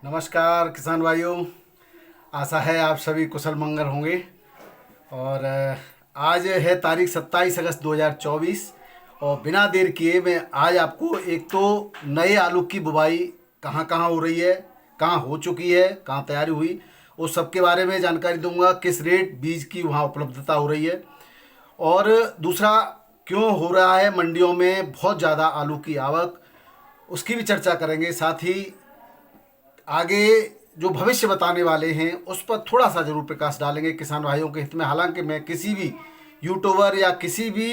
नमस्कार किसान भाइयों। आशा है आप सभी कुशल मंगल होंगे। और आज है तारीख 27 अगस्त 2024 और बिना देर किए मैं आज आपको एक तो नए आलू की बुवाई कहाँ कहाँ हो रही है, कहाँ हो चुकी है, कहाँ तैयारी हुई, उस सब के बारे में जानकारी दूंगा। किस रेट बीज की वहाँ उपलब्धता हो रही है और दूसरा क्यों हो रहा है मंडियों में बहुत ज़्यादा आलू की आवक, उसकी भी चर्चा करेंगे। साथ ही आगे जो भविष्य बताने वाले हैं उस पर थोड़ा सा जरूर प्रकाश डालेंगे किसान भाइयों के हित में। हालांकि मैं किसी भी यूट्यूबर या किसी भी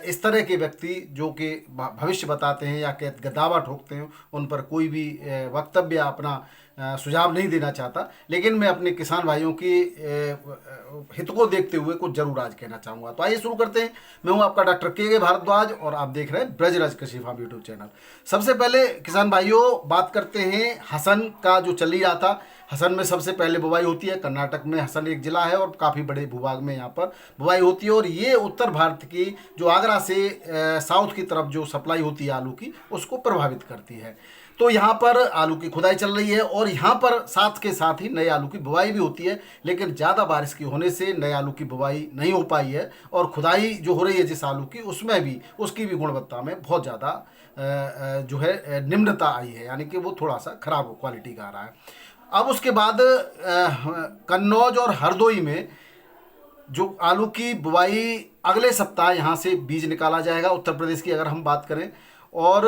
इस तरह के व्यक्ति जो कि भविष्य बताते हैं या कि दावा ठोकते हैं उन पर कोई भी वक्तव्य या अपना सुझाव नहीं देना चाहता, लेकिन मैं अपने किसान भाइयों की हित को देखते हुए कुछ जरूर आज कहना चाहूँगा। तो आइए शुरू करते हैं। मैं हूँ आपका डॉक्टर के भारद्वाज और आप देख रहे हैं ब्रजराज कृषि फार्म यूट्यूब चैनल। सबसे पहले किसान भाइयों बात करते हैं हसन का जो चल ही रहा था। हसन में सबसे पहले बुवाई होती है। कर्नाटक में हसन एक जिला है और काफ़ी बड़े भूभाग में यहाँ पर बुवाई होती है और ये उत्तर भारत की जो आगरा से साउथ की तरफ जो सप्लाई होती है आलू की उसको प्रभावित करती है। तो यहाँ पर आलू की खुदाई चल रही है और यहाँ पर साथ के साथ ही नए आलू की बुवाई भी होती है, लेकिन ज़्यादा बारिश की होने से नए आलू की बुवाई नहीं हो पाई है और खुदाई जो हो रही है जिस आलू की उसमें भी उसकी भी गुणवत्ता में बहुत ज़्यादा जो है निम्नता आई है, यानी कि वो थोड़ा सा खराब क्वालिटी का आ रहा है। अब उसके बाद कन्नौज और हरदोई में जो आलू की बुवाई अगले सप्ताह यहाँ से बीज निकाला जाएगा। उत्तर प्रदेश की अगर हम बात करें और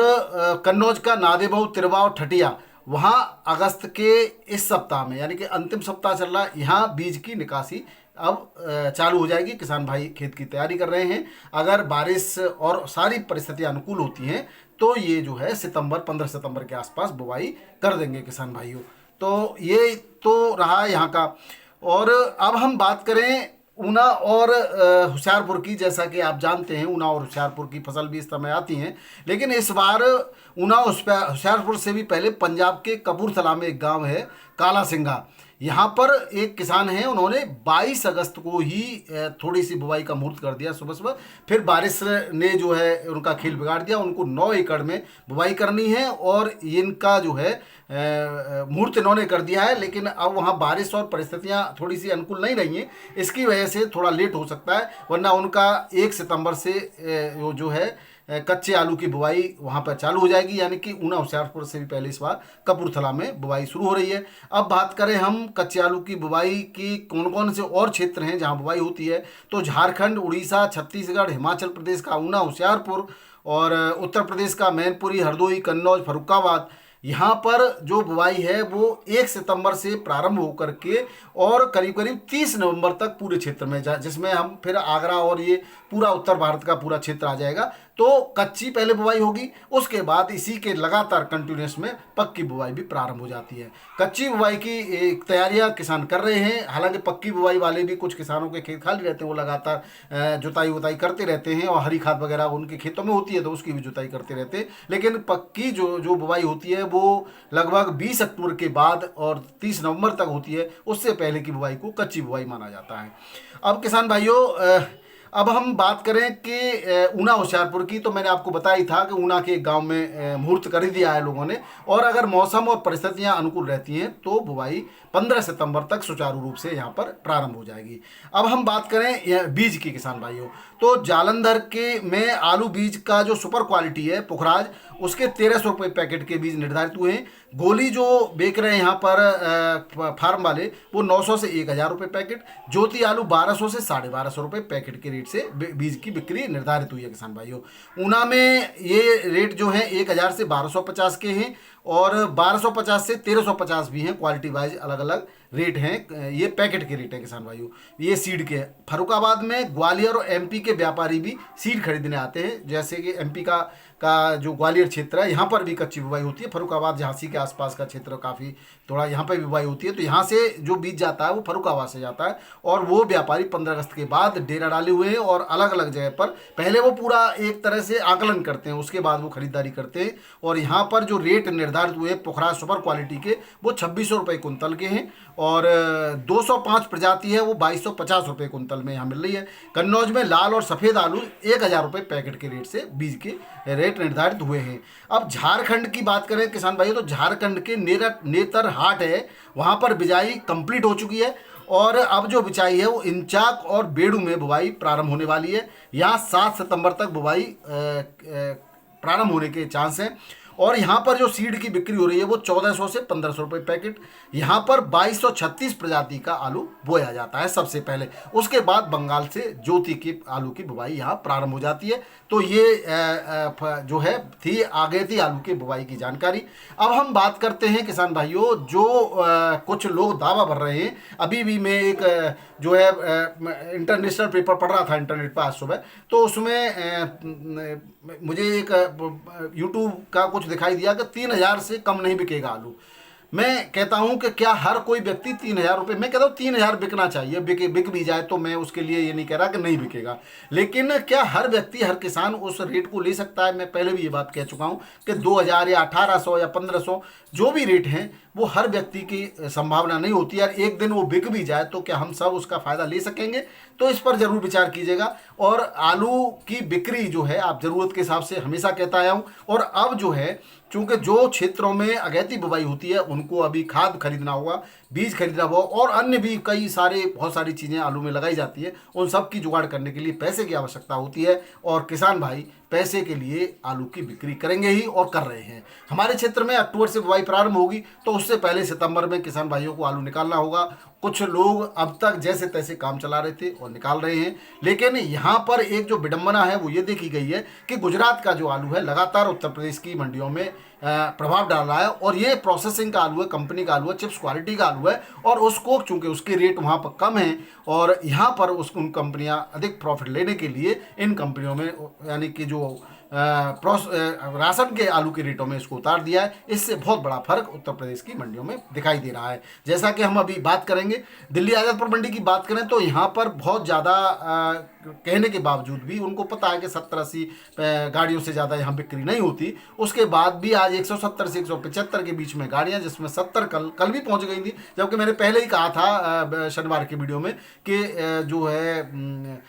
कन्नौज का नादेबऊ, तिरवा और ठटिया वहाँ अगस्त के इस सप्ताह में यानी कि अंतिम सप्ताह चल रहा है, यहाँ बीज की निकासी अब चालू हो जाएगी। किसान भाई खेत की तैयारी कर रहे हैं। अगर बारिश और सारी परिस्थितियाँ अनुकूल होती हैं तो ये जो है 15 सितंबर के आसपास बुवाई कर देंगे किसान भाइयों। तो ये तो रहा यहाँ का। और अब हम बात करें ऊना और होशियारपुर की। जैसा कि आप जानते हैं ऊना और होशियारपुर की फसल भी इस समय आती हैं, लेकिन इस बार ऊना होशियारपुर से भी पहले पंजाब के कपूरथला में एक गांव है काला सिंघा। यहाँ पर एक किसान हैं, उन्होंने 22 अगस्त को ही थोड़ी सी बुवाई का मुहूर्त कर दिया सुबह सुबह। फिर बारिश ने जो है उनका खेल बिगाड़ दिया। उनको 9 एकड़ में बुवाई करनी है और इनका जो है मुहूर्त इन्होंने कर दिया है, लेकिन अब वहाँ बारिश और परिस्थितियाँ थोड़ी सी अनुकूल नहीं रही हैं, इसकी वजह से थोड़ा लेट हो सकता है। वरना उनका 1 सितंबर से जो है कच्चे आलू की बुवाई वहाँ पर चालू हो जाएगी, यानी कि ऊना होशियारपुर से भी पहले इस बार कपूरथला में बुवाई शुरू हो रही है। अब बात करें हम कच्चे आलू की बुवाई की कौन कौन से और क्षेत्र हैं जहाँ बुवाई होती है, तो झारखंड, उड़ीसा, छत्तीसगढ़, हिमाचल प्रदेश का ऊना, होशियारपुर और उत्तर प्रदेश का मैनपुरी, हरदोई, कन्नौज, फर्रुखाबाद, यहाँ पर जो बुवाई है वो 1 सितंबर से प्रारंभ होकर के और करीब करीब 30 नवंबर तक पूरे क्षेत्र में जिसमें हम फिर आगरा और ये पूरा उत्तर भारत का पूरा क्षेत्र आ जाएगा। तो कच्ची पहले बुवाई होगी, उसके बाद इसी के लगातार कंटिन्यूस में पक्की बुवाई भी प्रारंभ हो जाती है। कच्ची बुवाई की तैयारियां किसान कर रहे हैं। हालांकि पक्की बुवाई वाले भी कुछ किसानों के खेत खाली रहते हैं, वो लगातार जुताई वुताई करते रहते हैं और हरी खाद वगैरह उनके खेतों में होती है तो उसकी भी जुताई करते रहते हैं। लेकिन पक्की जो बुवाई होती है वो लगभग 20 अक्टूबर के बाद और 30 नवंबर तक होती है। उससे पहले की बुवाई को कच्ची बुवाई माना जाता है। अब किसान भाइयों अब हम बात करें कि ऊना होशियारपुर की, तो मैंने आपको बताया ही था कि ऊना के एक गांव में मुहूर्त कर ही दिया है लोगों ने और अगर मौसम और परिस्थितियां अनुकूल रहती हैं तो बुवाई 15 सितंबर तक सुचारू रूप से यहां पर प्रारंभ हो जाएगी। अब हम बात करें बीज की किसान भाइयों, तो जालंधर के में आलू बीज का जो सुपर क्वालिटी है पुखराज, उसके 1300 रुपये पैकेट के बीज निर्धारित हुए हैं। गोली जो बेच रहे हैं यहाँ पर फार्म वाले वो 900 से 1000 रुपये पैकेट। ज्योति आलू 1200 से 1250 रुपये पैकेट के रेट से बीज की बिक्री निर्धारित हुई है किसान भाइयों। ऊना में ये रेट जो है 1000 से 1250 के हैं और 1250 से 1350 भी हैं। क्वालिटी वाइज अलग अलग रेट हैं, ये पैकेट के रेट हैं किसान भाइयों, ये सीड के। फर्रुखाबाद में ग्वालियर और एमपी के व्यापारी भी सीड खरीदने आते हैं। जैसे कि एमपी का जो ग्वालियर क्षेत्र है यहाँ पर भी कच्ची बुवाई होती है। फर्रुखाबाद झांसी के आसपास का क्षेत्र काफ़ी थोड़ा यहाँ पर भी बुवाई होती है, तो यहाँ से जो बीज जाता है वो फर्रुखाबाद से जाता है और वो व्यापारी 15 अगस्त के बाद डेरा डाले हुए हैं और अलग अलग जगह पर पहले वो पूरा एक तरह से आकलन करते हैं, उसके बाद वो खरीदारी करते हैं और यहाँ पर जो रेट निर्धारित निर्धारित हुए पुखराज सुपर क्वालिटी के, वो 2600 रुपये कुंतल के हैं। और 205 प्रजाति है वो 2250 रुपये कुंतल में यहाँ मिल रही है। कन्नौज में लाल और सफ़ेद आलू 1000 रुपये पैकेट के रेट से बीज के रेट निर्धारित हुए हैं। अब झारखंड की बात करें किसान भाइयों, तो झारखंड के नेतरहाट है, वहाँ पर बिजाई कंप्लीट हो चुकी है और अब जो बिछाई है वो इंचाक और बेड़ू में बुवाई प्रारंभ होने वाली है। यहाँ 7 सितंबर तक बुवाई प्रारंभ होने के चांस हैं। और यहाँ पर जो सीड की बिक्री हो रही है वो 1400 से 1500 रुपये पैकेट। यहाँ पर 2236 प्रजाति का आलू बोया जाता है सबसे पहले, उसके बाद बंगाल से ज्योति की आलू की बुवाई यहाँ प्रारंभ हो जाती है। तो ये जो है थी आगे थी आलू की बुवाई की जानकारी। अब हम बात करते हैं किसान भाइयों, जो कुछ लोग दावा भर रहे हैं। अभी भी मैं एक जो है इंटरनेशनल पेपर पढ़ रहा था इंटरनेट पर आज सुबह, तो उसमें मुझे एक यूट्यूब का कुछ दिखाई दिया कि 3000 से कम नहीं बिकेगा आलू। मैं कहता हूं कि क्या हर कोई व्यक्ति 3000 रुपये, मैं कहता हूं 3000 बिकना चाहिए, बिक भी जाए तो मैं उसके लिए ये नहीं कह रहा कि नहीं बिकेगा, लेकिन क्या हर व्यक्ति हर किसान उस रेट को ले सकता है? मैं पहले भी ये बात कह चुका हूं कि 2000 या 1800 या 1500 जो भी रेट हैं वो हर व्यक्ति की संभावना नहीं होती है। एक दिन वो बिक भी जाए तो क्या हम सब उसका फ़ायदा ले सकेंगे? तो इस पर ज़रूर विचार कीजिएगा। और आलू की बिक्री जो है आप ज़रूरत के हिसाब से हमेशा कहता आया हूँ। और अब जो है चूँकि जो क्षेत्रों में अगैती बुवाई होती है उनको अभी खाद खरीदना होगा, बीज खरीदना होगा और अन्य भी कई सारे बहुत सारी चीज़ें आलू में लगाई जाती है, उन सब की जुगाड़ करने के लिए पैसे की आवश्यकता होती है। और किसान भाई पैसे के लिए आलू की बिक्री करेंगे ही और कर रहे हैं। हमारे क्षेत्र में अक्टूबर से बुवाई प्रारंभ होगी, तो उससे पहले सितंबर में किसान भाइयों को आलू निकालना होगा। कुछ लोग अब तक जैसे तैसे काम चला रहे थे और निकाल रहे हैं, लेकिन यहाँ पर एक जो विडंबना है वो ये देखी गई है कि गुजरात का जो आलू है लगातार उत्तर प्रदेश की मंडियों में प्रभाव डाल रहा है। और ये प्रोसेसिंग का आलू है, कंपनी का आलू है, चिप्स क्वालिटी का आलू है, और उसको चूंकि उसके रेट वहाँ पर कम हैं और यहाँ पर उन कंपनियाँ अधिक प्रॉफिट लेने के लिए इन कंपनियों में यानी कि जो राशन के आलू के रेटों में इसको उतार दिया है। इससे बहुत बड़ा फर्क उत्तर प्रदेश की मंडियों में दिखाई दे रहा है। जैसा कि हम अभी बात करेंगे दिल्ली आज़ादपुर मंडी की बात करें तो यहाँ पर बहुत ज़्यादा कहने के बावजूद भी उनको पता है कि 70-80 गाड़ियों से ज़्यादा यहाँ बिक्री नहीं होती, उसके बाद भी आज 170 से 175 के बीच में गाड़ियाँ, जिसमें 70 कल भी पहुँच गई थी। जबकि मैंने पहले ही कहा था शनिवार के वीडियो में कि जो है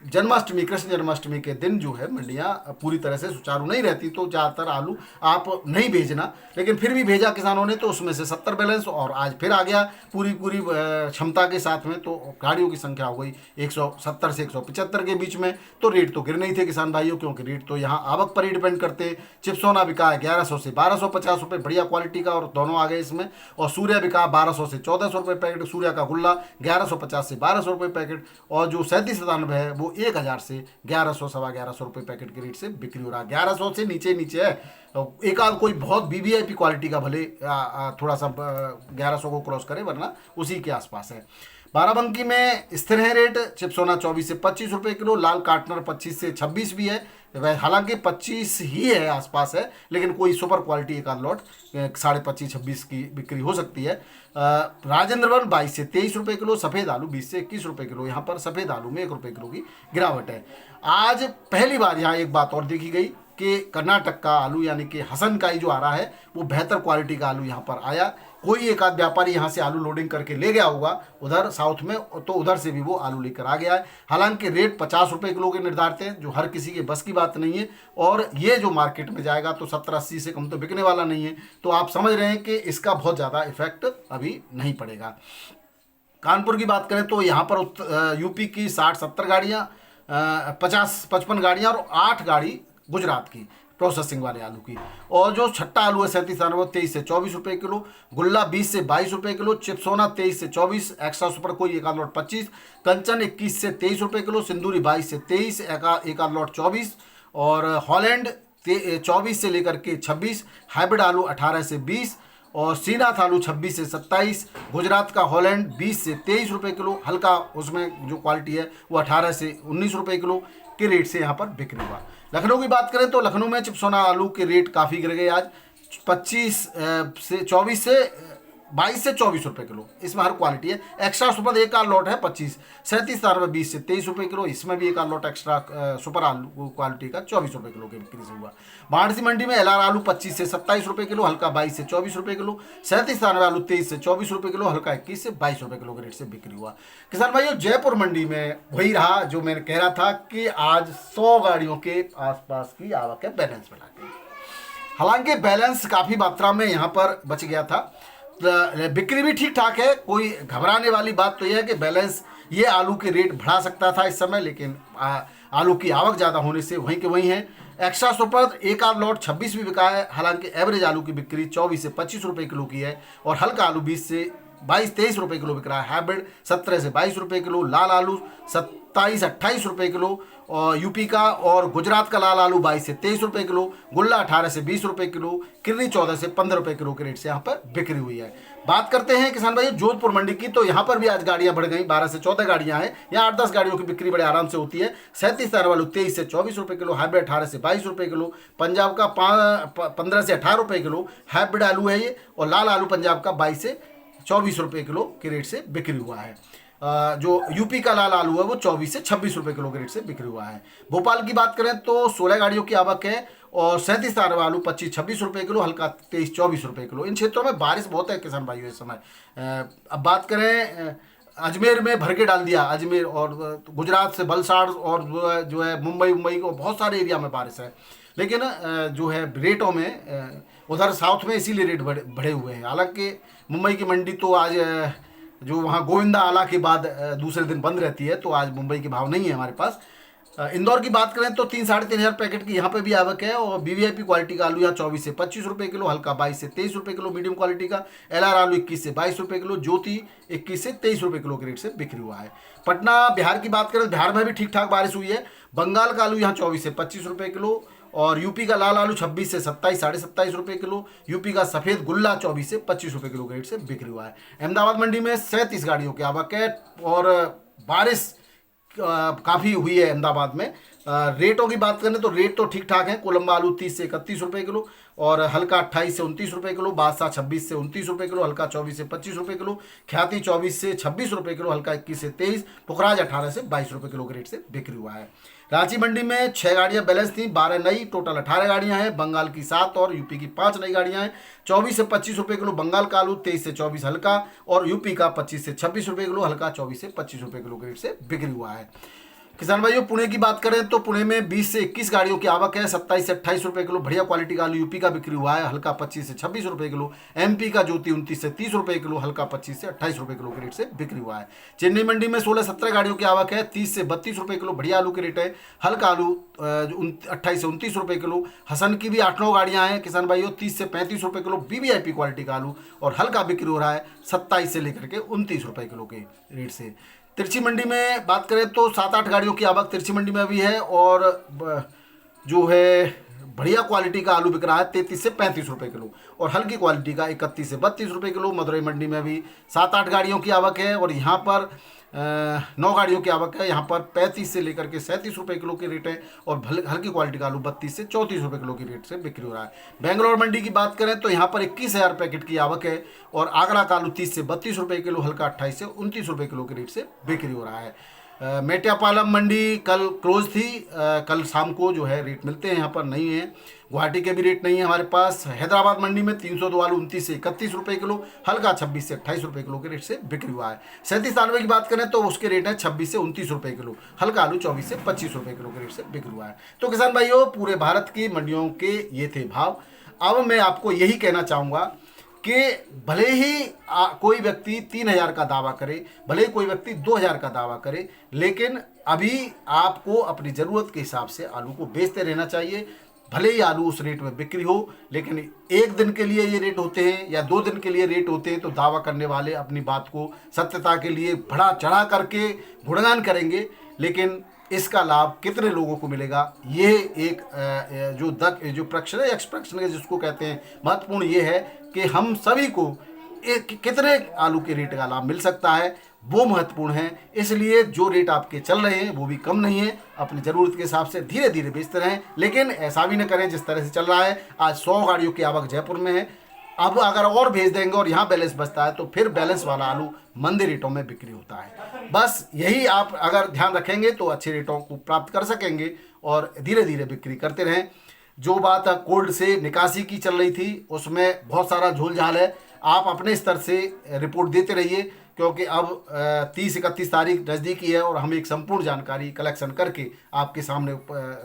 जन्माष्टमी, कृष्ण जन्माष्टमी के दिन जो है मंडियाँ पूरी तरह से सुचारू नहीं रहती, तो ज़्यादातर आलू आप नहीं भेजना, लेकिन फिर भी भेजा किसानों ने, तो उसमें से 70 बैलेंस और आज फिर आ गया पूरी क्षमता के साथ में। तो गाड़ियों की संख्या हो गई 170 से 175 के बीच में। तो रेट तो गिर नहीं थे किसान भाइयों, क्योंकि रेट तो यहाँ आवक पर ही डिपेंड करते। चिप्सोना बिका 1100 से 1250 रुपये बढ़िया क्वालिटी का, और दोनों आ गए इसमें। और सूर्या बिका 1200 से 1400 रुपये पैकेट, सूर्या का गुल्ला 1150 से 1200 रुपये पैकेट, और जो 3797 है वो 1000 से 1100 सवा 1100 रुपये पैकेट के रेट से बिक्री हो रहा है। 1100 से नीचे है, एक आध कोई बहुत वीवीआईपी क्वालिटी का भले थोड़ा सा 1100 को क्रॉस करे, वरना उसी के आसपास है। बाराबंकी में स्थिर है रेट। चिप्सोना 24 से 25 रुपये किलो, लाल काटनर 25 से 26 भी है, हालांकि 25 ही है आसपास है, लेकिन कोई सुपर क्वालिटी एक आध लॉट 25.5-26 की बिक्री हो सकती है। राजेंद्र वन 22 से 23 रुपये किलो, सफ़ेद आलू 20 से 21 रुपये किलो। यहाँ पर सफ़ेद आलू में 1 रुपये किलो की गिरावट है। आज पहली बार यहाँ एक बात और देखी गई कि कर्नाटक का आलू यानी कि हसन काई जो आ रहा है वो बेहतर क्वालिटी का आलू यहाँ पर आया। कोई एक आध व्यापारी यहाँ से आलू लोडिंग करके ले गया होगा उधर साउथ में, तो उधर से भी वो आलू लेकर आ गया है। हालांकि रेट 50 रुपये किलो के निर्धारित हैं, जो हर किसी के बस की बात नहीं है, और ये जो मार्केट में जाएगा तो 70-80 से कम तो बिकने वाला नहीं है। तो आप समझ रहे हैं कि इसका बहुत ज़्यादा इफेक्ट अभी नहीं पड़ेगा। कानपुर की बात करें तो यहाँ पर यूपी की 60-70 गाड़ियाँ, 50-55 गाड़ियाँ और 8 गाड़ी गुजरात की प्रोसेसिंग वाले आलू की। और जो छट्टा आलू है 3797 23 से 24 रुपये किलो, गुल्ला 20 से 22 रुपये किलो, चिप्सोना 23 से 24, एक्स्ट्रा सुपर कोई एक आध लॉट 25, कंचन 21 से 23 रुपये किलो, सिंदूरी 22 से 23, एक आध लॉट 24, और हॉलैंड 24 से लेकर के 26, हाइब्रिड आलू 18 से 20, और श्रीनाथ आलू 26 से 27, गुजरात का हॉलैंड 20 से 23 रुपये किलो, हल्का उसमें जो क्वालिटी है वो 18 से 19 रुपये किलो के रेट से यहाँ पर बिक्री हुआ। लखनऊ की बात करें तो लखनऊ में चिप्सोना आलू के रेट काफ़ी गिर गए आज, 24 से 22 से 24 रुपये किलो, इसमें हर क्वालिटी है। एक्स्ट्रा सुपर एक आध लॉट है 25, 37 20 से 23 रुपये किलो, इसमें भी एक आध लॉट एक्स्ट्रा सुपर आलू क्वालिटी का 24 रुपये किलो की बिक्री से हुआ। वाराणसी मंडी में LR आलू 25 से 27 रुपये किलो, हल्का 22 से 24 रुपये किलो। 37 आलू 23 से 24 रुपये किलो, हल्का 21 से 22 रुपये किलो के रेट से बिक्री हुआ। किसान भाइयों, जयपुर मंडी में वही रहा जो मैंने कह रहा था कि आज 100 गाड़ियों के आसपास की आवक है बैलेंस में लाके। हालांकि बैलेंस काफ़ी मात्रा में यहाँ पर बच गया था, बिक्री भी ठीक ठाक है। कोई घबराने वाली बात तो यह है कि बैलेंस ये आलू के रेट बढ़ा सकता था इस समय, लेकिन आलू की आवक ज़्यादा होने से वहीं के वहीं है। एक्स्ट्रा सुपर एक आध लॉट 26 भी बिका है। हालांकि एवरेज आलू की बिक्री 24 से 25 रुपये किलो की है और हल्का आलू 20 से 22-23 रुपये किलो बिक रहा है। हाइब्रिड 17 से 22 रुपये किलो, लाल आलू 27-28 रुपये किलो और यूपी का और गुजरात का लाल आलू 22 से 23 रुपये किलो, गुल्ला 18 से 20 रुपये किलो, किरनी 14 से 15 रुपये किलो के रेट से यहाँ पर बिक्री हुई है। बात करते हैं किसान भाई जोधपुर मंडी की, तो यहाँ पर भी आज गाड़ियाँ बढ़ गई, 12 से 14 गाड़ियाँ हैं। यहाँ 8-10 गाड़ियों की बिक्री बड़े आराम से होती है। 37 आलू 23 से 24 रुपये किलो, हाइब्रिड 18 से 22 रुपये किलो, पंजाब का 15 से 18 रुपये किलो हाइब्रिड आलू है ये, और लाल आलू पंजाब का 22 से 24 रुपये किलो के रेट से बिक्री हुआ है। जो यूपी का लाल आलू है वो 24 से 26 रुपये किलो के रेट से बिक्री हुआ है। भोपाल की बात करें तो 16 गाड़ियों की आवक है और 37 आलू 25-26 रुपये किलो, हल्का 23-24 रुपये किलो। इन क्षेत्रों में बारिश बहुत है किसान भाइयों इस समय। अब बात करें अजमेर में भर के डाल दिया, अजमेर और गुजरात से वलसाड़ और जो है मुंबई को बहुत सारे एरिया में बारिश है, लेकिन जो है रेटों में उधर साउथ में इसीलिए रेट बढ़े हुए हैं। हालांकि मुंबई की मंडी तो आज जो वहाँ गोविंदा आला के बाद दूसरे दिन बंद रहती है, तो आज मुंबई के भाव नहीं है हमारे पास। इंदौर की बात करें तो 3-3.5 हज़ार पैकेट की यहाँ पे भी आवक है और वीवीआईपी क्वालिटी का आलू यहाँ 24 से 25 रुपये किलो, हल्का 22 से 23 रुपये किलो, मीडियम क्वालिटी का LR आलू 21 से 22 रुपये किलो, ज्योति 21 से 23 रुपये किलो के रेट से बिक्री हुआ है। पटना बिहार की बात करें, बिहार में भी ठीक ठाक बारिश हुई है। बंगाल का आलू यहाँ 24 से 25 रुपये किलो और यूपी का लाल आलू 26 से 27-27.5 रुपये किलो, यूपी का सफ़ेद गुल्ला 24 से 25 रुपये किलो के रेट से बिक्री हुआ है। अहमदाबाद मंडी में 37 गाड़ियों की आवक है और बारिश काफ़ी हुई है अहमदाबाद में। रेटों की बात करें तो रेट तो ठीक ठाक है। कोलंबा आलू 30 से 31 रुपये किलो और हल्का 28 से 29 रुपये किलो, बादशाह 26 से 29 रुपये किलो, हल्का 24 से 25 रुपये किलो, ख्याति 24 से 26 रुपये किलो, हल्का 21 से 23, पुखराज 18 से 22 रुपये किलो के रेट से बिक्री हुआ है। रांची मंडी में 6 गाड़ियां बैलेंस थी, 12 नई, टोटल 18 गाड़ियां हैं। बंगाल की 7 और यूपी की 5 नई गाड़ियां हैं। 24 से 25 रुपये किलो बंगाल का आलू, 23 से 24 हल्का और यूपी का 25 से 26 रुपये किलो, हल्का 24 से 25 रुपये किलो के रेट से बिक्री हुआ है। किसान भाइयों, पुणे की बात करें तो पुणे में 20 से 21 गाड़ियों की आवक है। 27 से 28 रुपये किलो बढ़िया क्वालिटी का आलू यूपी का बिक्री हुआ है, हल्का 25 से 26 रुपये किलो। एमपी का ज्योति 29 से 30 रुपये किलो, हल्का 25 से 28 रुपये किलो के रेट से बिक्री हुआ है। चेन्नई मंडी में 16-17 गाड़ियों की आवक है। 30 से 32 रुपये किलो बढ़िया आलू के रेट है, हल्का आलू 28 से 29 रुपये किलो। हसन की भी 8-9 गाड़ियाँ हैं किसान भाइयों, 30 से 35 रुपये किलो वीवीआईपी क्वालिटी का आलू और हल्का बिक्री हो रहा है 27 से लेकर के 29 रुपये किलो के रेट से। तिरछी मंडी में बात करें तो 7-8 गाड़ियों की आवक तिरछी मंडी में भी है और जो है बढ़िया क्वालिटी का आलू बिक रहा है 33 से 35 रुपये किलो और हल्की क्वालिटी का 31 से 32 रुपये किलो। मदुरई मंडी में भी 7-8 गाड़ियों की आवक है और यहाँ पर 9 गाड़ियों की आवक है। यहाँ पर 35 से लेकर के 37 रुपये किलो की रेट है और हल्की क्वालिटी का आलू 32 से 34 रुपये किलो की रेट से बिक्री हो रहा है। बेंगलोर मंडी की बात करें तो यहाँ पर 21,000 पैकेट की आवक है और आगरा का आलू 30 से 32 रुपये किलो, हल्का 28 से 29 रुपये किलो की रेट से बिक्री हो रहा है। मेटियापालम मंडी कल क्लोज थी, कल शाम को जो है रेट मिलते हैं यहाँ पर नहीं है। गुवाहाटी के भी रेट नहीं है हमारे पास। हैदराबाद मंडी में 302 आलू 29 से 31 रुपये किलो, हल्का 26 से 28 रुपये किलो के रेट से बिक्री हुआ है। 37 आलू की बात करें तो उसके रेट है 26 से 29 रुपये किलो, हल्का आलू 24 से 25 रुपये किलो के रेट से बिक्री हुआ है। तो किसान भाइयों, पूरे भारत की मंडियों के ये थे भाव। अब मैं आपको यही कहना चाहूँगा कि भले ही कोई व्यक्ति 3,000 का दावा करे, भले ही कोई व्यक्ति 2,000 का दावा करे, लेकिन अभी आपको अपनी ज़रूरत के हिसाब से आलू को बेचते रहना चाहिए। भले ही आलू उस रेट में बिक्री हो, लेकिन एक दिन के लिए ये रेट होते हैं या 2 दिन के लिए रेट होते हैं, तो दावा करने वाले अपनी बात को सत्यता के लिए बढ़ा चढ़ा करके गुणगान करेंगे, लेकिन इसका लाभ कितने लोगों को मिलेगा, ये एक जो प्रश्न है, एक्सप्रश्न है जिसको कहते हैं, महत्वपूर्ण ये है कि हम सभी को कितने आलू के रेट का लाभ मिल सकता है, वो महत्वपूर्ण है। इसलिए जो रेट आपके चल रहे हैं वो भी कम नहीं है। अपनी ज़रूरत के हिसाब से धीरे धीरे बेचते रहें, लेकिन ऐसा भी न करें जिस तरह से चल रहा है। आज 100 गाड़ियों की आवक जयपुर में है, अब अगर और भेज देंगे और यहाँ बैलेंस बचता है तो फिर बैलेंस वाला आलू मंदी रेटों में बिक्री होता है। बस यही आप अगर ध्यान रखेंगे तो अच्छे रेटों को प्राप्त कर सकेंगे और धीरे धीरे बिक्री करते रहें। जो बात कोल्ड से निकासी की चल रही थी उसमें बहुत सारा झोल झाल है, आप अपने स्तर से रिपोर्ट देते रहिए, क्योंकि अब 30-31 तारीख नज़दीकी है और हम एक संपूर्ण जानकारी कलेक्शन करके आपके सामने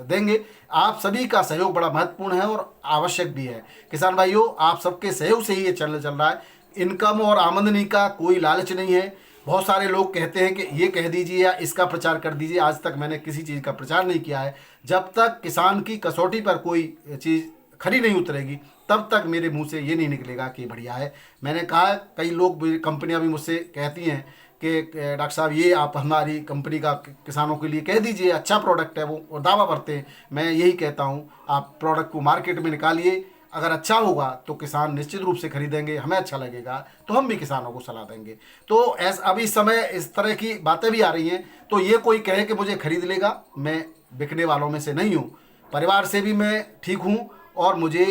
देंगे। आप सभी का सहयोग बड़ा महत्वपूर्ण है और आवश्यक भी है। किसान भाइयों, आप सबके सहयोग से ही ये चैनल चल रहा है। इनकम और आमदनी का कोई लालच नहीं है। बहुत सारे लोग कहते हैं कि ये कह दीजिए या इसका प्रचार कर दीजिए, आज तक मैंने किसी चीज़ का प्रचार नहीं किया है। जब तक किसान की कसौटी पर कोई चीज़ खरी नहीं उतरेगी तब तक मेरे मुंह से ये नहीं निकलेगा कि बढ़िया है। मैंने कहा, कई लोग कंपनियां भी मुझसे कहती हैं कि डॉक्टर साहब ये आप हमारी कंपनी का किसानों के लिए कह दीजिए, अच्छा प्रोडक्ट है वो, और दावा भरते हैं। मैं यही कहता हूँ, आप प्रोडक्ट को मार्केट में निकालिए, अगर अच्छा होगा तो किसान निश्चित रूप से खरीदेंगे, हमें अच्छा लगेगा तो हम भी किसानों को सलाह देंगे। तो अभी इस समय इस तरह की बातें भी आ रही हैं, तो ये कोई कहे कि मुझे खरीद लेगा, मैं बिकने वालों में से नहीं हूँ। परिवार से भी मैं ठीक हूँ और मुझे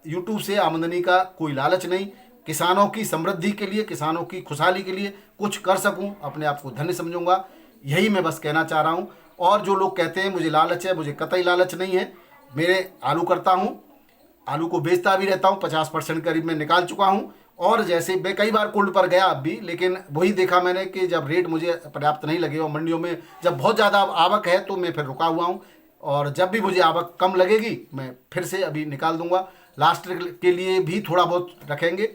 यूट्यूब से आमदनी का कोई लालच नहीं। किसानों की समृद्धि के लिए, किसानों की खुशहाली के लिए कुछ कर सकूं, अपने आप को धन्य समझूंगा, यही मैं बस कहना चाह रहा हूं। और जो लोग कहते हैं मुझे लालच है, मुझे कतई लालच नहीं है। मेरे आलू करता हूं, आलू को बेचता भी रहता हूं, 50% करीब मैं निकाल चुका हूं। और जैसे मैं कई बार कोल्ड पर गया अब भी, लेकिन वही देखा मैंने कि जब रेट मुझे पर्याप्त नहीं लगे और मंडियों में जब बहुत ज़्यादा आवक है तो मैं फिर रुका हुआ हूँ, और जब भी मुझे आवक कम लगेगी मैं फिर से अभी निकाल दूंगा। लास्ट के लिए भी थोड़ा बहुत रखेंगे।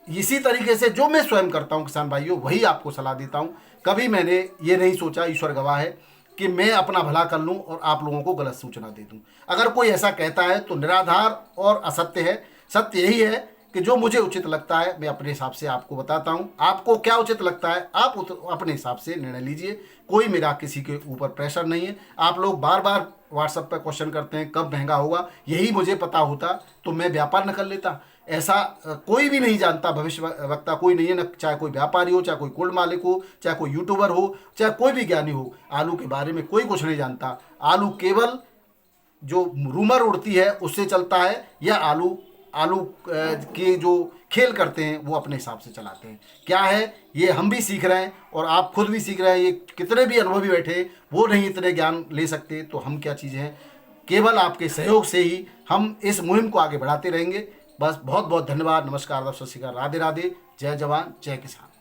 इसी तरीके से जो मैं स्वयं करता हूं किसान भाइयों, वही आपको सलाह देता हूं। कभी मैंने ये नहीं सोचा, ईश्वर गवाह है, कि मैं अपना भला कर लूं और आप लोगों को गलत सूचना दे दूं। अगर कोई ऐसा कहता है तो निराधार और असत्य है। सत्य यही है कि जो मुझे उचित लगता है मैं अपने हिसाब से आपको बताता हूं। आपको क्या उचित लगता है आप अपने हिसाब से निर्णय लीजिए। कोई मेरा किसी के ऊपर प्रेशर नहीं है। आप लोग बार बार व्हाट्सएप पर क्वेश्चन करते हैं कब महंगा होगा, यही मुझे पता होता तो मैं व्यापार न कर लेता। ऐसा कोई भी नहीं जानता, भविष्य वक्ता कोई नहीं है न, चाहे कोई व्यापारी हो, चाहे कोई कोल्ड मालिक हो, चाहे कोई यूट्यूबर हो, चाहे कोई भी ज्ञानी हो, आलू के बारे में कोई कुछ नहीं जानता। आलू केवल जो रूमर उड़ती है उससे चलता है, या आलू के जो खेल करते हैं वो अपने हिसाब से चलाते हैं। क्या है ये हम भी सीख रहे हैं और आप खुद भी सीख रहे हैं। ये कितने भी अनुभवी बैठे वो नहीं इतने ज्ञान ले सकते, तो हम क्या चीज़ हैं। केवल आपके सहयोग से ही हम इस मुहिम को आगे बढ़ाते रहेंगे। बस बहुत बहुत धन्यवाद। नमस्कार, सत श्री अकाल, राधे राधे, जय जवान जय किसान।